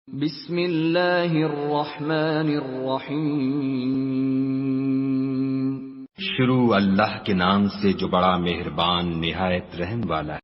بسم اللہ الرحمن الرحیم۔ شروع اللہ کے نام سے جو بڑا مہربان نہایت رحم والا ہے۔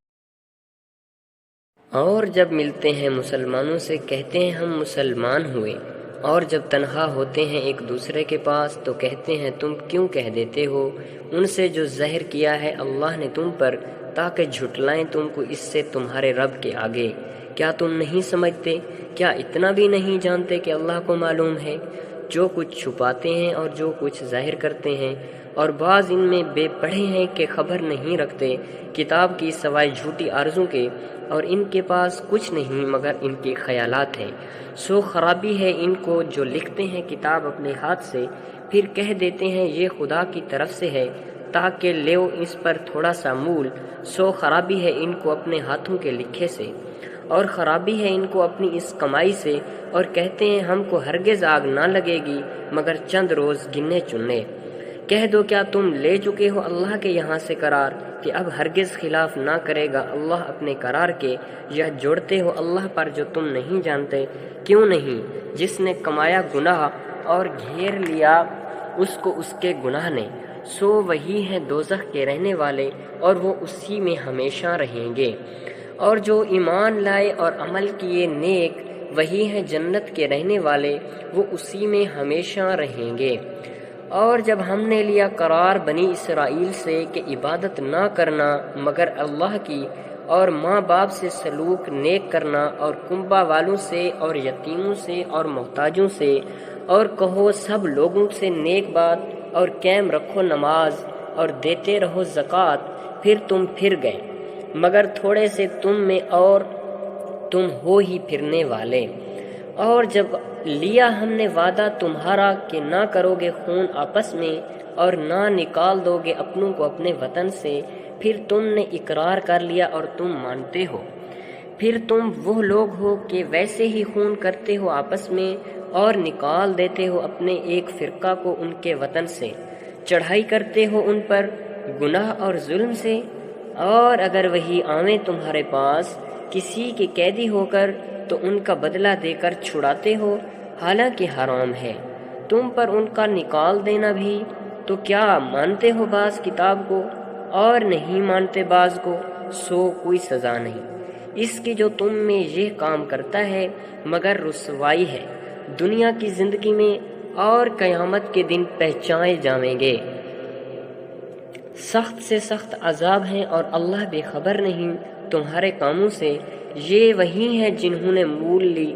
اور جب ملتے ہیں مسلمانوں سے کہتے ہیں ہم مسلمان ہوئے، اور جب تنہا ہوتے ہیں ایک دوسرے کے پاس تو کہتے ہیں تم کیوں کہہ دیتے ہو ان سے جو ظاہر کیا ہے اللہ نے تم پر، تاکہ جھٹلائیں تم کو اس سے تمہارے رب کے آگے۔ کیا تم نہیں سمجھتے؟ کیا اتنا بھی نہیں جانتے کہ اللہ کو معلوم ہے جو کچھ چھپاتے ہیں اور جو کچھ ظاہر کرتے ہیں؟ اور بعض ان میں بے پڑھے ہیں کہ خبر نہیں رکھتے کتاب کی سوائے جھوٹی آرزوں کے، اور ان کے پاس کچھ نہیں مگر ان کے خیالات ہیں۔ سو خرابی ہے ان کو جو لکھتے ہیں کتاب اپنے ہاتھ سے، پھر کہہ دیتے ہیں یہ خدا کی طرف سے ہے تاکہ لیو اس پر تھوڑا سا مول۔ سو خرابی ہے ان کو اپنے ہاتھوں کے لکھے سے، اور خرابی ہے ان کو اپنی اس کمائی سے، اور کہتے ہیں ہم کو ہرگز آگ نہ لگے گی مگر چند روز گنے چنے۔ کہہ دو کیا تم لے چکے ہو اللہ کے یہاں سے قرار کہ اب ہرگز خلاف نہ کرے گا اللہ اپنے قرار کے؟ یہ جوڑتے ہو اللہ پر جو تم نہیں جانتے؟ کیوں نہیں؟ جس نے کمایا گناہ اور گھیر لیا اس کو اس کے گناہ نے، سو وہی ہیں دوزخ کے رہنے والے اور وہ اسی میں ہمیشہ رہیں گے۔ اور جو ایمان لائے اور عمل کیے نیک وہی ہیں جنت کے رہنے والے، وہ اسی میں ہمیشہ رہیں گے۔ اور جب ہم نے لیا قرار بنی اسرائیل سے کہ عبادت نہ کرنا مگر اللہ کی، اور ماں باپ سے سلوک نیک کرنا، اور کنبہ والوں سے اور یتیموں سے اور محتاجوں سے، اور کہو سب لوگوں سے نیک بات، اور قائم رکھو نماز اور دیتے رہو زکوٰۃ، پھر تم پھر گئے مگر تھوڑے سے تم میں اور تم ہو ہی پھرنے والے۔ اور جب لیا ہم نے وعدہ تمہارا کہ نہ کرو گے خون آپس میں اور نہ نکال دو گے اپنوں کو اپنے وطن سے، پھر تم نے اقرار کر لیا اور تم مانتے ہو۔ پھر تم وہ لوگ ہو کہ ویسے ہی خون کرتے ہو آپس میں اور نکال دیتے ہو اپنے ایک فرقہ کو ان کے وطن سے، چڑھائی کرتے ہو ان پر گناہ اور ظلم سے۔ اور اگر وہی آویں تمہارے پاس کسی کے قیدی ہو کر تو ان کا بدلہ دے کر چھڑاتے ہو، حالانکہ حرام ہے تم پر ان کا نکال دینا بھی۔ تو کیا مانتے ہو بعض کتاب کو اور نہیں مانتے بعض کو؟ سو کوئی سزا نہیں اس کی جو تم میں یہ کام کرتا ہے مگر رسوائی ہے دنیا کی زندگی میں، اور قیامت کے دن پہچائے جائیں گے۔ سخت سے سخت عذاب ہیں اور اللہ بے خبر نہیں تمہارے کاموں سے۔ یہ وہی ہیں جنہوں نے مول لی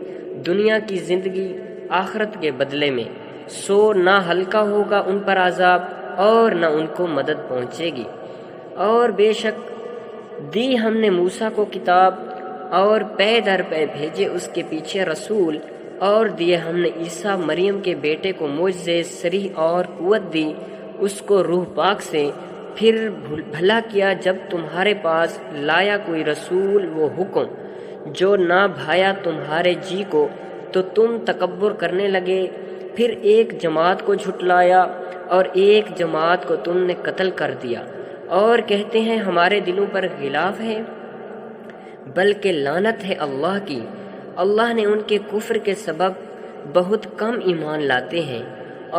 دنیا کی زندگی آخرت کے بدلے میں، سو نہ ہلکا ہوگا ان پر عذاب اور نہ ان کو مدد پہنچے گی۔ اور بے شک دی ہم نے موسیٰ کو کتاب اور پے در پے بھیجے اس کے پیچھے رسول، اور دیے ہم نے عیسیٰ مریم کے بیٹے کو معجزے صریح اور قوت دی اس کو روح پاک سے۔ پھر بھلا کیا جب تمہارے پاس لایا کوئی رسول وہ حکم جو نہ بھایا تمہارے جی کو، تو تم تکبر کرنے لگے۔ پھر ایک جماعت کو جھٹلایا اور ایک جماعت کو تم نے قتل کر دیا، اور کہتے ہیں ہمارے دلوں پر غلاف ہے، بلکہ لعنت ہے اللہ کی۔ اللہ نے ان کے کفر کے سبب بہت کم ایمان لاتے ہیں۔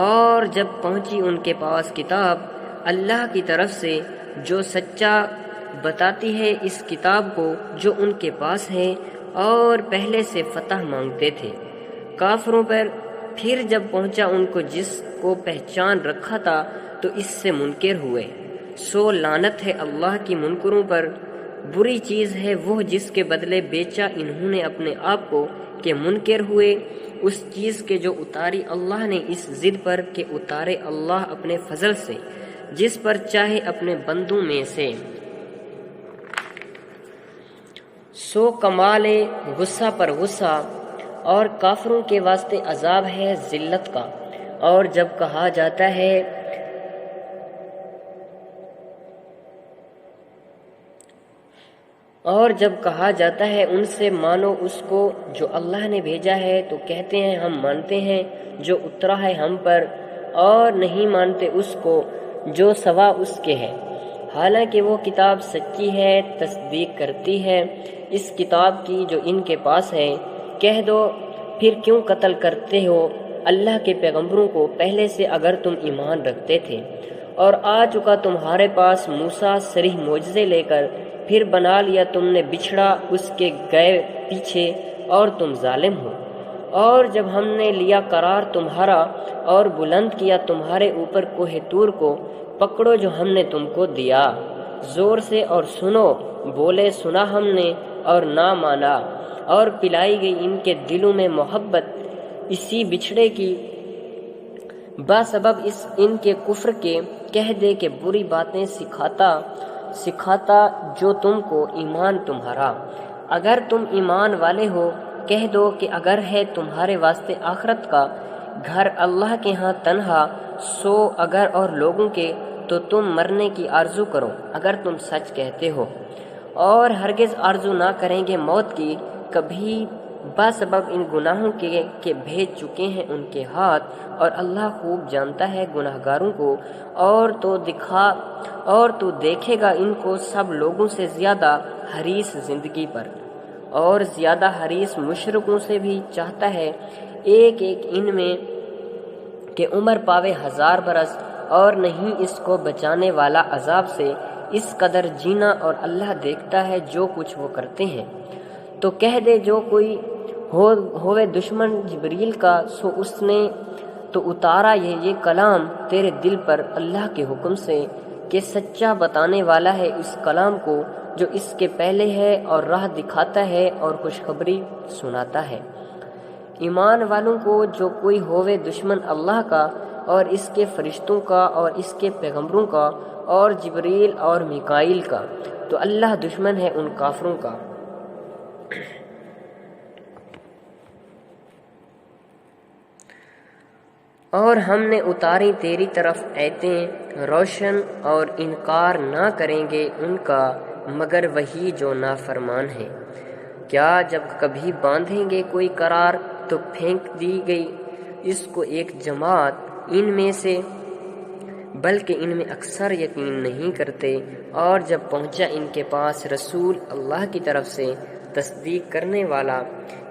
اور جب پہنچی ان کے پاس کتاب اللہ کی طرف سے جو سچا بتاتی ہے اس کتاب کو جو ان کے پاس ہے، اور پہلے سے فتح مانگتے تھے کافروں پر، پھر جب پہنچا ان کو جس کو پہچان رکھا تھا تو اس سے منکر ہوئے۔ سو لعنت ہے اللہ کی منکروں پر۔ بری چیز ہے وہ جس کے بدلے بیچا انہوں نے اپنے آپ کو کہ منکر ہوئے اس چیز کے جو اتاری اللہ نے اس ضد پر کہ اتارے اللہ اپنے فضل سے جس پر چاہے اپنے بندوں میں سے۔ سو کمال غصہ پر غصہ، اور کافروں کے واسطے عذاب ہے ذلت کا۔ اور جب کہا جاتا ہے ان سے مانو اس کو جو اللہ نے بھیجا ہے، تو کہتے ہیں ہم مانتے ہیں جو اترا ہے ہم پر، اور نہیں مانتے اس کو جو سوا اس کے ہے، حالانکہ وہ کتاب سچی ہے، تصدیق کرتی ہے اس کتاب کی جو ان کے پاس ہے۔ کہہ دو پھر کیوں قتل کرتے ہو اللہ کے پیغمبروں کو پہلے سے اگر تم ایمان رکھتے تھے؟ اور آ چکا تمہارے پاس موسیٰ صریح معجزے لے کر، پھر بنا لیا تم نے بچھڑا اس کے گئے پیچھے، اور تم ظالم ہو۔ اور جب ہم نے لیا قرار تمہارا اور بلند کیا تمہارے اوپر کوہ طور کو، پکڑو جو ہم نے تم کو دیا زور سے اور سنو، بولے سنا ہم نے اور نہ مانا، اور پلائی گئی ان کے دلوں میں محبت اسی بچھڑے کی باسبب ان کے کفر کے، کہہ دے کہ بری باتیں سکھاتا جو تم کو ایمان تمہارا۔ اگر تم ایمان والے ہو، کہہ دو کہ اگر ہے تمہارے واسطے آخرت کا گھر اللہ کے ہاں تنہا، سو اگر اور لوگوں کے تو تم مرنے کی آرزو کرو اگر تم سچ کہتے ہو، اور ہرگز آرزو نہ کریں گے موت کی کبھی، باسبب ان گناہوں کے بھیج چکے ہیں ان کے ہاتھ، اور اللہ خوب جانتا ہے گناہگاروں کو۔ اور تو دیکھے گا ان کو سب لوگوں سے زیادہ حریص زندگی پر، اور زیادہ حریص مشرکوں سے بھی چاہتا ہے ایک ان میں کہ عمر پاوے 1000 برس، اور نہیں اس کو بچانے والا عذاب سے اس قدر جینا، اور اللہ دیکھتا ہے جو کچھ وہ کرتے ہیں۔ تو کہہ دے جو کوئی ہوئے دشمن جبریل کا، سو اس نے تو اتارا یہ کلام تیرے دل پر اللہ کے حکم سے، کہ سچا بتانے والا ہے اس کلام کو جو اس کے پہلے ہے، اور راہ دکھاتا ہے اور خوشخبری سناتا ہے۔ ایمان والوں کو جو کوئی ہوئے دشمن اللہ کا اور اس کے فرشتوں کا اور اس کے پیغمبروں کا اور جبریل اور میکائیل کا، تو اللہ دشمن ہے ان کافروں کا۔ اور ہم نے اتاری تیری طرف آیتیں روشن، اور انکار نہ کریں گے ان کا مگر وہی جو نافرمان ہیں۔ کیا جب کبھی باندھیں گے کوئی قرار تو پھینک دی گئی اس کو ایک جماعت ان میں سے، بلکہ ان میں اکثر یقین نہیں کرتے۔ اور جب پہنچا ان کے پاس رسول اللہ کی طرف سے تصدیق کرنے والا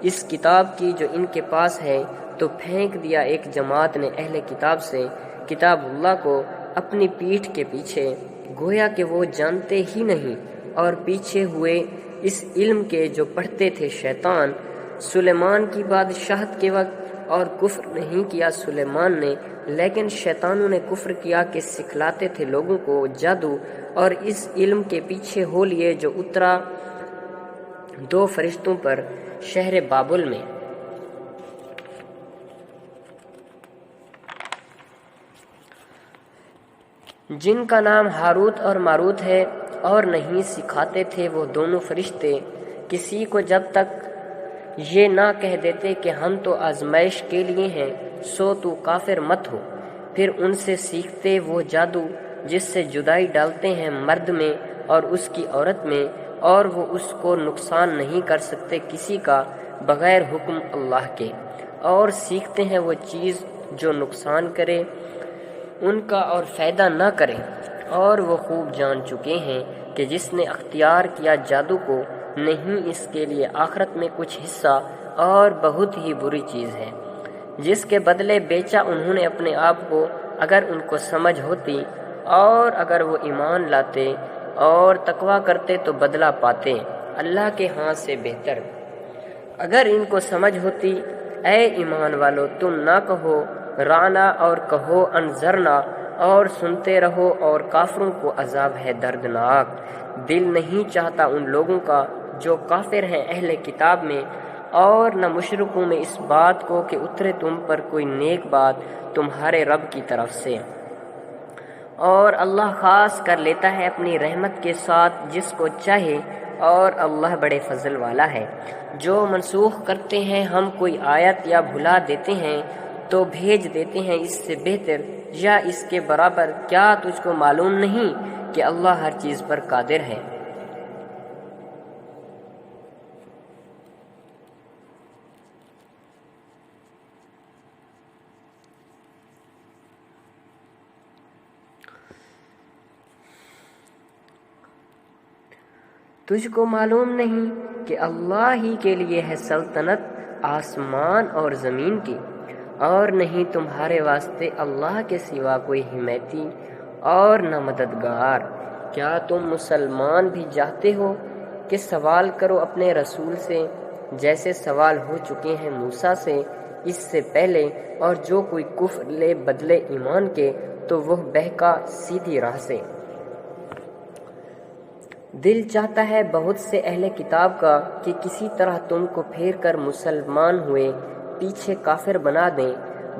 اس کتاب کی جو ان کے پاس ہے، تو پھینک دیا ایک جماعت نے اہل کتاب سے کتاب اللہ کو اپنی پیٹھ کے پیچھے، گویا کہ وہ جانتے ہی نہیں، اور پیچھے ہوئے اس علم کے جو پڑھتے تھے شیطان سلیمان کی بادشاہت کے وقت۔ اور کفر نہیں کیا سلیمان نے، لیکن شیطانوں نے کفر کیا کہ سکھلاتے تھے لوگوں کو جادو، اور اس علم کے پیچھے ہو لیے جو اترا 2 فرشتوں پر شہر بابل میں، جن کا نام ہاروت اور ماروت ہے، اور نہیں سکھاتے تھے وہ دونوں فرشتے کسی کو جب تک یہ نہ کہہ دیتے کہ ہم تو آزمائش کے لیے ہیں، سو تو کافر مت ہو۔ پھر ان سے سیکھتے وہ جادو جس سے جدائی ڈالتے ہیں مرد میں اور اس کی عورت میں، اور وہ اس کو نقصان نہیں کر سکتے کسی کا بغیر حکم اللہ کے، اور سیکھتے ہیں وہ چیز جو نقصان کرے ان کا اور فائدہ نہ کرے، اور وہ خوب جان چکے ہیں کہ جس نے اختیار کیا جادو کو، نہیں اس کے لیے آخرت میں کچھ حصہ، اور بہت ہی بری چیز ہے جس کے بدلے بیچا انہوں نے اپنے آپ کو۔ اگر ان کو سمجھ ہوتی، اور اگر وہ ایمان لاتے اور تقوی کرتے تو بدلہ پاتے اللہ کے ہاں سے بہتر۔ اگر ان کو سمجھ ہوتی، اے ایمان والو تم نہ کہو رانا اور کہو انذرنا، اور سنتے رہو، اور کافروں کو عذاب ہے دردناک۔ دل نہیں چاہتا ان لوگوں کا جو کافر ہیں اہل کتاب میں اور نہ مشرکوں میں اس بات کو کہ اترے تم پر کوئی نیک بات تمہارے رب کی طرف سے، اور اللہ خاص کر لیتا ہے اپنی رحمت کے ساتھ جس کو چاہے، اور اللہ بڑے فضل والا ہے۔ جو منسوخ کرتے ہیں ہم کوئی آیت یا بھلا دیتے ہیں تو بھیج دیتے ہیں اس سے بہتر یا اس کے برابر، کیا تجھ کو معلوم نہیں کہ اللہ ہر چیز پر قادر ہے۔ تجھ کو معلوم نہیں کہ اللہ ہی کے لیے ہے سلطنت، آسمان اور زمین کی، اور نہیں تمہارے واسطے اللہ کے سوا کوئی حمایتی اور نہ مددگار۔ کیا تم مسلمان بھی چاہتے ہو کہ سوال کرو اپنے رسول سے جیسے سوال ہو چکے ہیں موسیٰ سے اس سے پہلے، اور جو کوئی کفر لے بدلے ایمان کے تو وہ بہکا سیدھی راہ سے۔ دل چاہتا ہے بہت سے اہل کتاب کا کہ کسی طرح تم کو پھیر کر مسلمان ہوئے پیچھے کافر بنا دیں،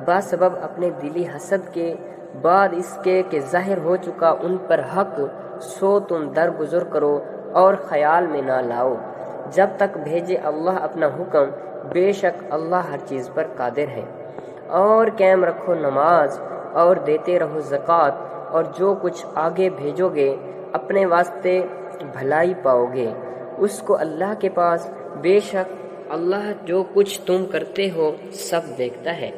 باسبب اپنے دلی حسد کے، بعد اس کے کہ ظاہر ہو چکا ان پر حق، سو تم درگزر کرو اور خیال میں نہ لاؤ جب تک بھیجے اللہ اپنا حکم، بے شک اللہ ہر چیز پر قادر ہے۔ اور قائم رکھو نماز اور دیتے رہو زکوٰۃ، اور جو کچھ آگے بھیجو گے اپنے واسطے بھلائی پاؤ گے اس کو اللہ کے پاس، بے شک اللہ جو کچھ تم کرتے ہو سب دیکھتا ہے۔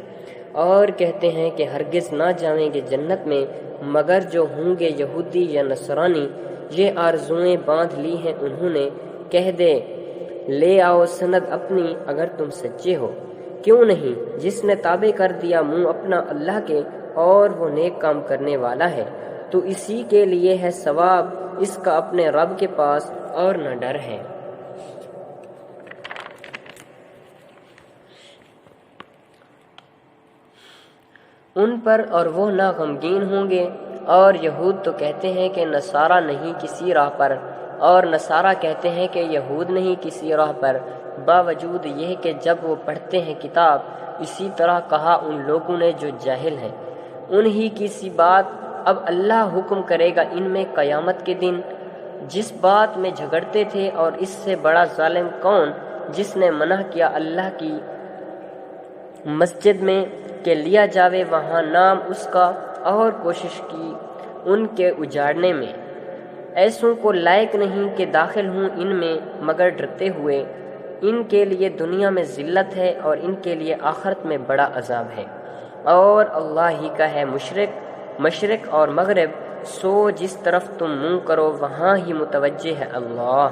اور کہتے ہیں کہ ہرگز نہ جائیں گے جنت میں مگر جو ہوں گے یہودی یا نصرانی، یہ آرزوئیں باندھ لی ہیں انہوں نے۔ کہہ دے لے آؤ سند اپنی اگر تم سچے ہو، کیوں نہیں جس نے تابع کر دیا منہ اپنا اللہ کے اور وہ نیک کام کرنے والا ہے تو اسی کے لیے ہے ثواب اس کا اپنے رب کے پاس اور نہ ڈر ہے۔ ان پر اور وہ نہ غمگین ہوں گے۔ اور یہود تو کہتے ہیں کہ نصارہ نہیں کسی راہ پر، اور نصارہ کہتے ہیں کہ یہود نہیں کسی راہ پر، باوجود یہ کہ جب وہ پڑھتے ہیں کتاب، اسی طرح کہا ان لوگوں نے جو جاہل ہیں۔ انہی کی سی بات اب اللہ حکم کرے گا ان میں قیامت کے دن، جس بات میں جھگڑتے تھے، اور اس سے بڑا ظالم کون جس نے منع کیا اللہ کی مسجد میں کہ لیا جاوے وہاں نام اس کا، اور کوشش کی ان کے اجاڑنے میں۔ ایسوں کو لائق نہیں کہ داخل ہوں ان میں مگر ڈرتے ہوئے، ان کے لیے دنیا میں ذلت ہے اور ان کے لیے آخرت میں بڑا عذاب ہے۔ اور اللہ ہی کا ہے مشرق اور مغرب، سو جس طرف تم منہ کرو وہاں ہی متوجہ ہے اللہ،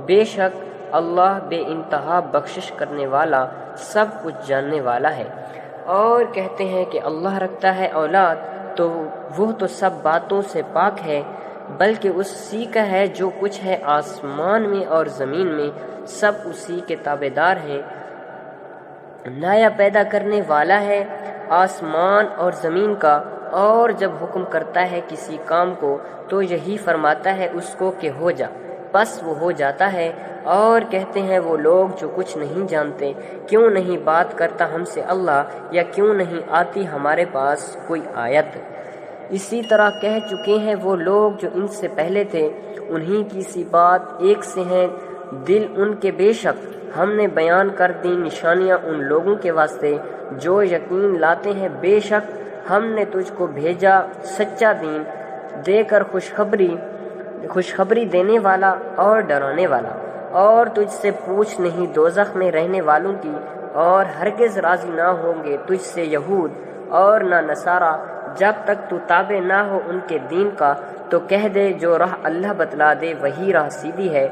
بے شک اللہ بے انتہا بخشش کرنے والا سب کچھ جاننے والا ہے۔ اور کہتے ہیں کہ اللہ رکھتا ہے اولاد، تو وہ تو سب باتوں سے پاک ہے، بلکہ اسی کا ہے جو کچھ ہے آسمان میں اور زمین میں، سب اسی کے تابعدار ہیں۔ نیا پیدا کرنے والا ہے آسمان اور زمین کا، اور جب حکم کرتا ہے کسی کام کو تو یہی فرماتا ہے اس کو کہ ہو جا، بس وہ ہو جاتا ہے۔ اور کہتے ہیں وہ لوگ جو کچھ نہیں جانتے، کیوں نہیں بات کرتا ہم سے اللہ، یا کیوں نہیں آتی ہمارے پاس کوئی آیت۔ اسی طرح کہہ چکے ہیں وہ لوگ جو ان سے پہلے تھے، انہی کی سی بات ایک سے ہیں دل ان کے، بے شک ہم نے بیان کر دی نشانیاں ان لوگوں کے واسطے جو یقین لاتے ہیں، بے شک ہم نے تجھ کو بھیجا سچا دین دے کر خوشخبری دینے والا اور ڈرانے والا، اور تجھ سے پوچھ نہیں دوزخ میں رہنے والوں کی، اور ہرگز راضی نہ ہوں گے تجھ سے یہود اور نہ نصارہ جب تک تو تابع نہ ہو ان کے دین کا۔ تو کہہ دے جو راہ اللہ بتلا دے وہی راہ سیدھی ہے،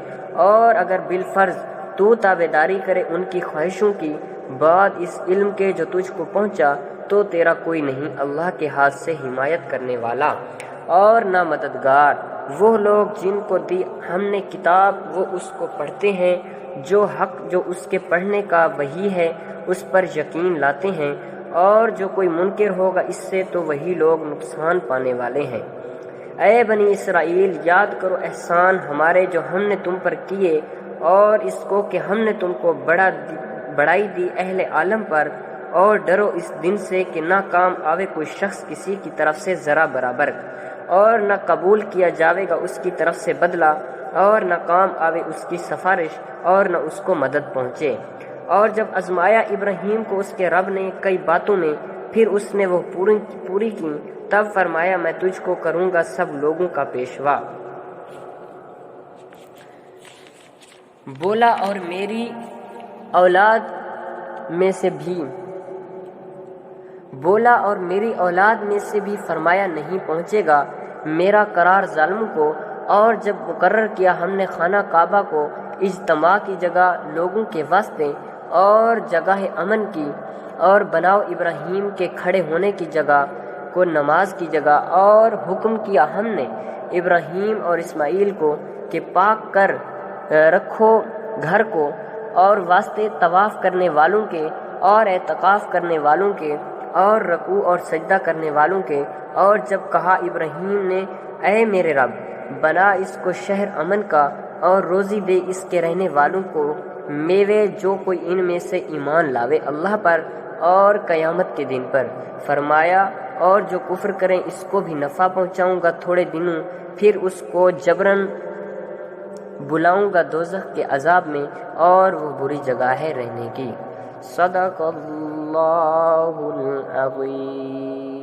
اور اگر بالفرض تو تابع داری کرے ان کی خواہشوں کی بعد اس علم کے جو تجھ کو پہنچا، تو تیرا کوئی نہیں اللہ کے ہاتھ سے حمایت کرنے والا اور نہ مددگار۔ وہ لوگ جن کو دی ہم نے کتاب وہ اس کو پڑھتے ہیں، جو حق جو اس کے پڑھنے کا وہی ہے اس پر یقین لاتے ہیں، اور جو کوئی منکر ہوگا اس سے تو وہی لوگ نقصان پانے والے ہیں۔ اے بنی اسرائیل، یاد کرو احسان ہمارے جو ہم نے تم پر کیے، اور اس کو کہ ہم نے تم کو بڑائی دی اہل عالم پر، اور ڈرو اس دن سے کہ نہ کام آوے کوئی شخص کسی کی طرف سے ذرا برابر، اور نہ قبول کیا جاوے گا اس کی طرف سے بدلہ، اور نہ کام آوے اس کی سفارش، اور نہ اس کو مدد پہنچے۔ اور جب آزمایا ابراہیم کو اس کے رب نے کئی باتوں میں، پھر اس نے وہ پوری کی، تب فرمایا میں تجھ کو کروں گا سب لوگوں کا پیشوا۔ بولا اور میری اولاد میں سے بھی فرمایا نہیں پہنچے گا میرا قرار ظالموں کو۔ اور جب مقرر کیا ہم نے خانہ کعبہ کو اجتماع کی جگہ لوگوں کے واسطے، اور جگہ امن کی، اور بناؤ ابراہیم کے کھڑے ہونے کی جگہ کو نماز کی جگہ، اور حکم کیا ہم نے ابراہیم اور اسماعیل کو کہ پاک کر رکھو گھر کو، اور واسطے طواف کرنے والوں کے اور اعتکاف کرنے والوں کے اور رکوع اور سجدہ کرنے والوں کے۔ اور جب کہا ابراہیم نے اے میرے رب، بنا اس کو شہر امن کا، اور روزی دے اس کے رہنے والوں کو میوے جو کوئی ان میں سے ایمان لاوے اللہ پر اور قیامت کے دن پر۔ فرمایا اور جو کفر کریں اس کو بھی نفع پہنچاؤں گا تھوڑے دنوں، پھر اس کو جبراً بلاؤں گا دوزخ کے عذاب میں، اور وہ بری جگہ ہے رہنے کی۔ صدق اللہ العظیم۔